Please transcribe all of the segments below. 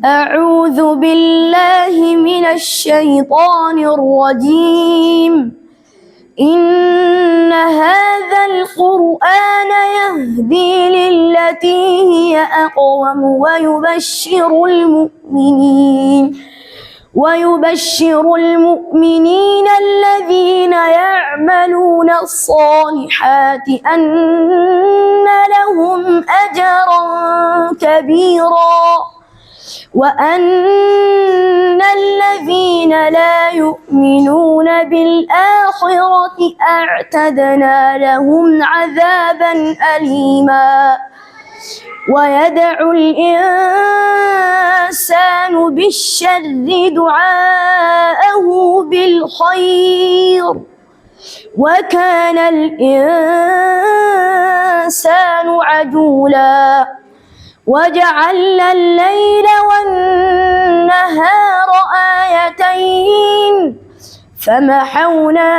أعوذ بالله من الشيطان الرجيم. إن هذا القرآن يهدي للتي هي أقوم ويبشر المؤمنين الذين يعملون الصالحات أن لهم أجرا كبيرا وأن الذين لا يؤمنون بالآخرة أعتدنا لهم عذابا أليما. ويدعو الإنسان بالشر دعاءه بالخير وكان الإنسان عجولا. وجعلنا الليل والنهار آيتين فمحونا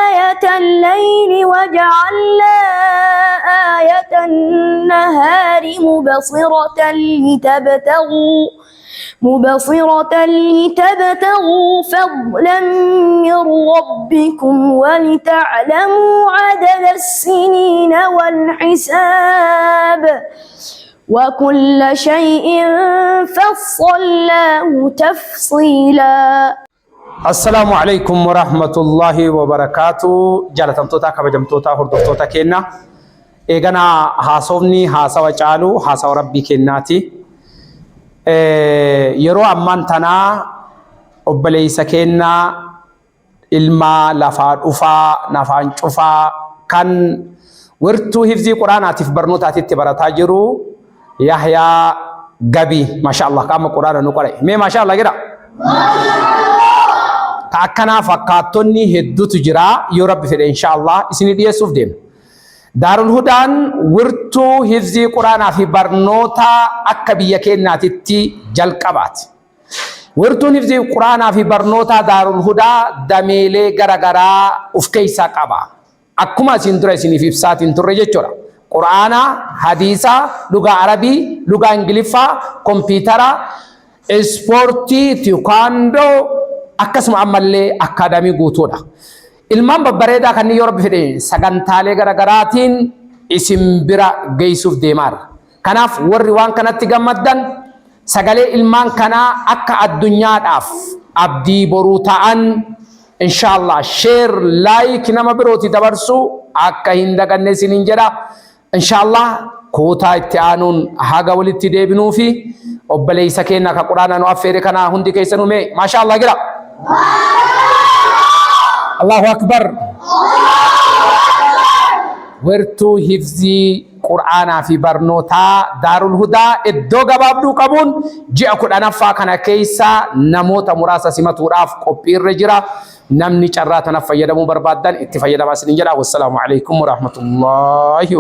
آية الليل وجعلنا آية النهار مبصرة لتبتغوا فضلا من ربكم ولتعلموا عدد السنين والحساب وكل شيء فصلناه تفصيلا. السلام عليكم ورحمة الله وبركاته. جالتمتوتا كبجمتوتا هردفتوتا كينا إيغانا هاسوفني هاسوا جالو هاسوا ربي كيناتي يرو أمان تنا أبليس كينا إلما لفاد أفا نفان شفا كان ورتو هفزي قرآن آتف برنوتاتي تبرتا جرو يحيى غبي ما شاء الله كام قرآن نقرأ ما شاء الله كده تأكنا فكاتوني هدو تجرا يورب في إن شاء الله إسني دي سوفدين دار الهدى ورتو هفزي قرآن في برنوتا أكبية كينا تتي جلقبات ورتو هفزي قرآن في برنوتا دار الهدى دميلي غرغرا أفكيسا قبا أكما سنترى سني في بسات انترى جتورا قرآن حديثا لغة عربي لغة انجليفا كمبيوترا اسبورتي تيوكاندو أكسم عملي أكاديمي غوتودا ilman babbareeda kan yoo rabbi fedhe sagantaalee garaagaraatiin isin bira geessuuf deemaara. Kanaaf warri waan kanatti gammaddan sagalee ilmaan kanaa akka addunyaadhaaf abdii boruu ta'an inshallah share like nama birooti dabarsu akka hin daganne isinin jedha. Inshallah kootaa itti aanuun haga walitti deebinuu fi obboleessa keenya ka quraana nu affeere kana hundi keessanuu mee maashaallah gira. الله أكبر. ورتو هفزي قرآن في برنوتا دار الهدى الدوغا بابدو قبون جاء قرآن فاكنا كيسا نموت مراسة سمت وراف قبير رجرا نمني چرات نفيدا مبربادان اتفايدا باسنين جلا. والسلام عليكم ورحمة الله